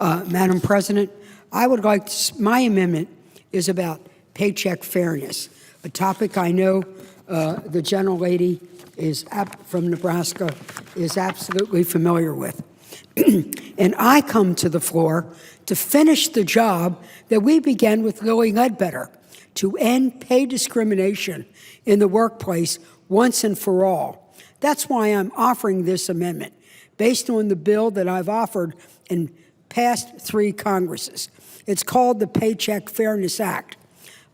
Madam President, I would like my amendment is about paycheck fairness, a topic I know the gentlelady from Nebraska is absolutely familiar with. And I come to the floor to finish the job that we began with Lilly Ledbetter, to end pay discrimination in the workplace once and for all. That's why I'm offering this amendment, based on the bill that I've offered in past 3 Congresses. It's called the Paycheck Fairness Act.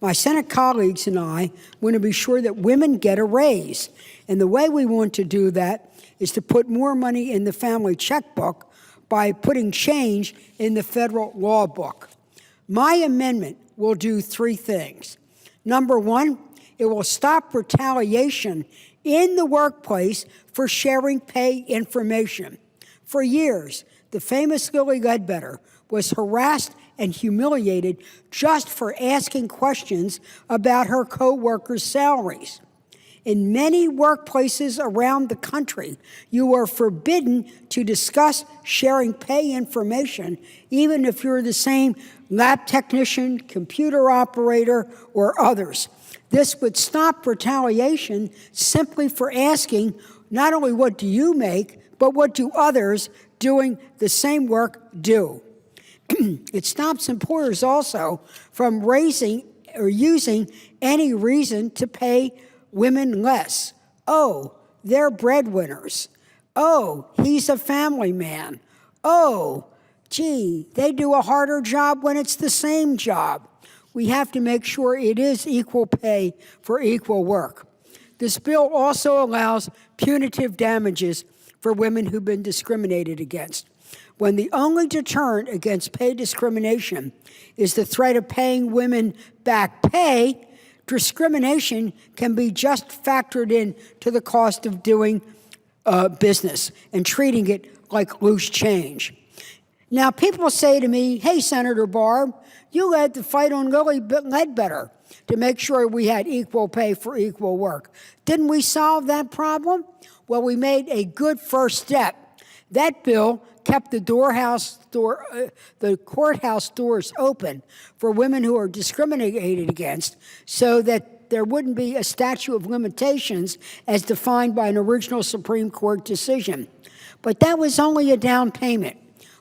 My Senate colleagues and I want to be sure that women get a raise. And the way we want to do that is to put more money in the family checkbook by putting change in the federal law book. My amendment will do 3 things. Number 1, it will stop retaliation in the workplace for sharing pay information. For years, the famous Lilly Ledbetter was harassed and humiliated just for asking questions about her co-workers' salaries. In many workplaces around the country, you are forbidden to discuss sharing pay information, even if you're the same lab technician, computer operator, or others. This would stop retaliation simply for asking not only what do you make, but what do others doing the same work do. It stops employers also from raising or using any reason to pay women less. Oh, they're breadwinners. Oh, he's a family man. Oh, gee, they do a harder job when it's the same job. We have to make sure it is equal pay for equal work. This bill also allows punitive damages for women who've been discriminated against. When the only deterrent against pay discrimination is the threat of paying women back pay, discrimination can be just factored in to the cost of doing business and treating it like loose change. Now, people say to me, hey, Senator Barb, you led the fight on Lilly Ledbetter to make sure we had equal pay for equal work. Didn't we solve that problem? Well, we made a good first step. That bill kept the courthouse doors open for women who are discriminated against so that there wouldn't be a statute of limitations as defined by an original Supreme Court decision. But that was only a down payment.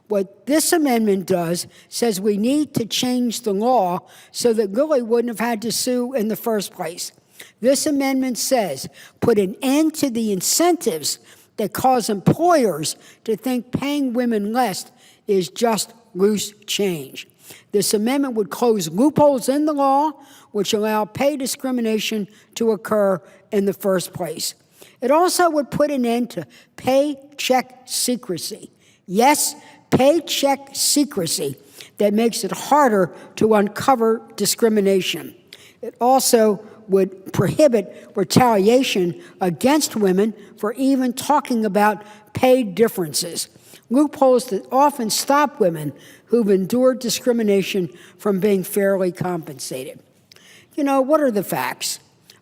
What this amendment does says we need to change the law so that Lilly wouldn't have had to sue in the first place. This amendment says put an end to the incentives that cause employers to think paying women less is just loose change. This amendment would close loopholes in the law which allow pay discrimination to occur in the first place. It also would put an end to paycheck secrecy. Yes, paycheck secrecy that makes it harder to uncover discrimination. It also would prohibit retaliation against women for even talking about pay differences, loopholes that often stop women who've endured discrimination from being fairly compensated. You know, what are the facts?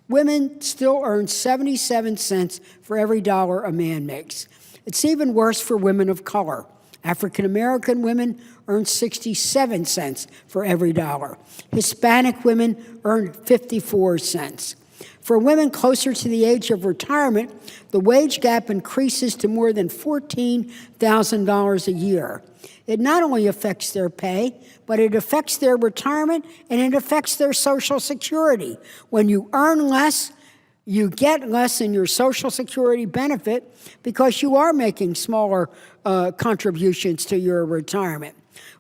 Women still earn 77 cents for every dollar a man makes. It's even worse for women of color. African-American women earn 67 cents for every dollar. Hispanic women earn 54 cents. For women closer to the age of retirement, the wage gap increases to more than $14,000 a year. It not only affects their pay, but it affects their retirement and it affects their Social Security. When you earn less, you get less in your Social Security benefit because you are making smaller contributions to your retirement.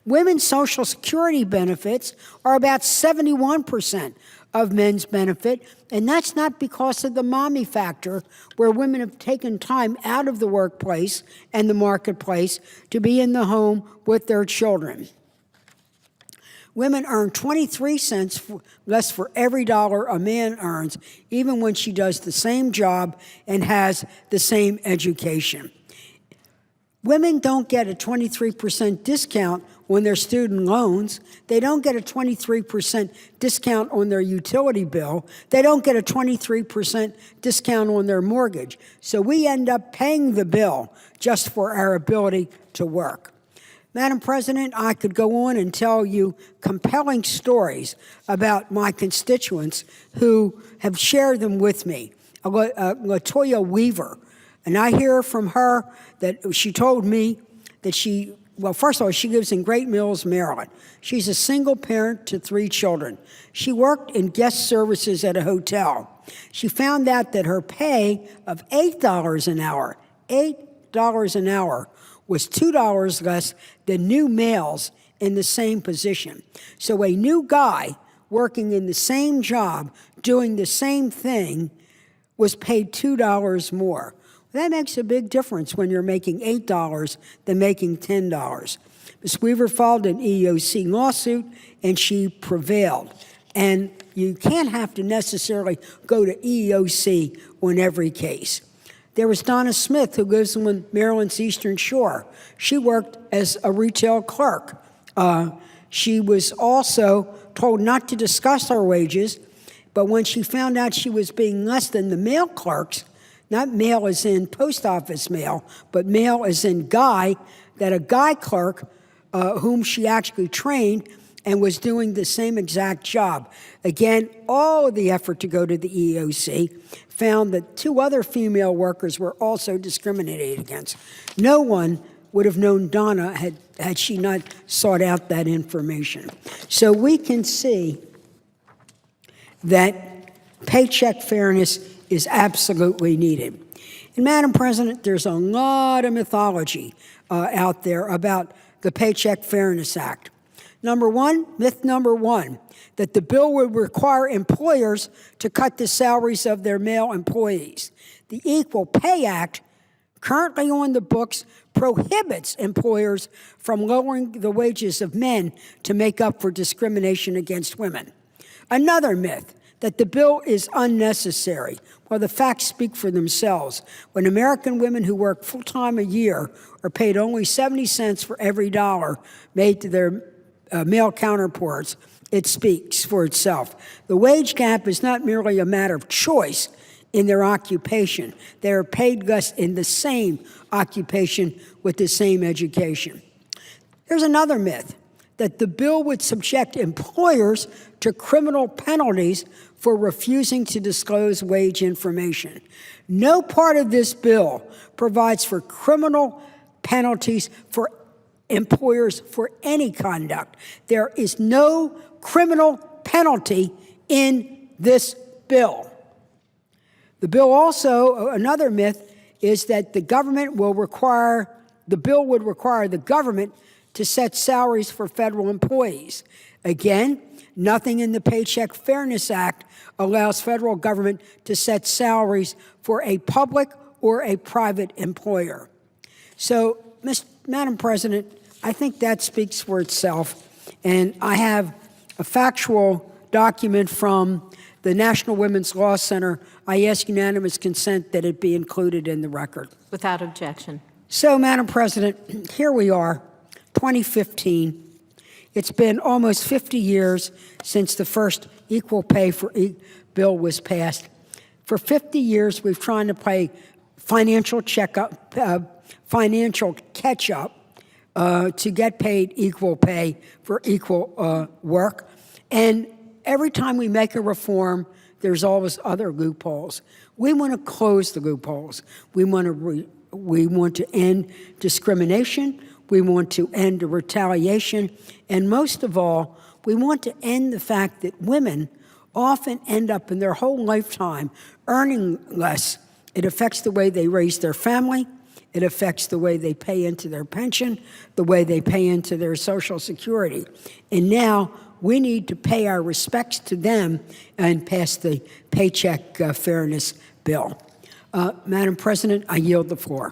Women's Social Security benefits are about 71% of men's benefit, and that's not because of the mommy factor, where women have taken time out of the workplace and the marketplace to be in the home with their children. Women earn 23 cents less for every dollar a man earns, even when she does the same job and has the same education. Women don't get a 23% discount on their student loans. They don't get a 23% discount on their utility bill. They don't get a 23% discount on their mortgage. So we end up paying the bill just for our ability to work. Madam President, I could go on and tell you compelling stories about my constituents who have shared them with me. Latoya Weaver, and I hear from her that she told me that well, first of all, she lives in Great Mills, Maryland. She's a single parent to 3 children. She worked in guest services at a hotel. She found out that her pay of $8 an hour, $8 an hour, was $2 less than new males in the same position. So a new guy working in the same job, doing the same thing, was paid $2 more. That makes a big difference when you're making $8 than making $10. Ms. Weaver filed an EEOC lawsuit, and she prevailed. And you can't have to necessarily go to EEOC on every case. There was Donna Smith, who lives on Maryland's Eastern Shore. She worked as a retail clerk. She was also told not to discuss her wages, but when she found out she was being less than the male clerks, not male as in post office male, but male as in guy, that a guy clerk whom she actually trained and was doing the same exact job. Again, all of the effort to go to the EEOC found that 2 other female workers were also discriminated against. No one would have known Donna had she not sought out that information. So we can see that paycheck fairness is absolutely needed. And Madam President, there's a lot of mythology out there about the Paycheck Fairness Act. Myth number one, that the bill would require employers to cut the salaries of their male employees. The Equal Pay Act, currently on the books, prohibits employers from lowering the wages of men to make up for discrimination against women. Another myth, that the bill is unnecessary. Well, the facts speak for themselves. When American women who work full-time a year are paid only 70 cents for every dollar made to their male counterparts, it speaks for itself. The wage gap is not merely a matter of choice in their occupation. They are paid less in the same occupation with the same education. There's another myth, that the bill would subject employers to criminal penalties for refusing to disclose wage information. No part of this bill provides for criminal penalties for employers for any conduct. There is no criminal penalty in this bill. The bill also, another myth, is that the bill would require the government to set salaries for federal employees. Again, nothing in the Paycheck Fairness Act allows federal government to set salaries for a public or a private employer. So, Madam President, I think that speaks for itself. And I have a factual document from the National Women's Law Center. I ask unanimous consent that it be included in the record. Without objection. So, Madam President, here we are, 2015. It's been almost 50 years since the first equal pay for bill was passed. For 50 years, we've tried to play financial catch-up to get paid equal pay for equal work. And every time we make a reform, there's always other loopholes. We want to close the loopholes. We want to end discrimination. We want to end the retaliation. And most of all, we want to end the fact that women often end up in their whole lifetime earning less. It affects the way they raise their family. It affects the way they pay into their pension, the way they pay into their Social Security. And now we need to pay our respects to them and pass the Paycheck Fairness Bill. Madam President, I yield the floor.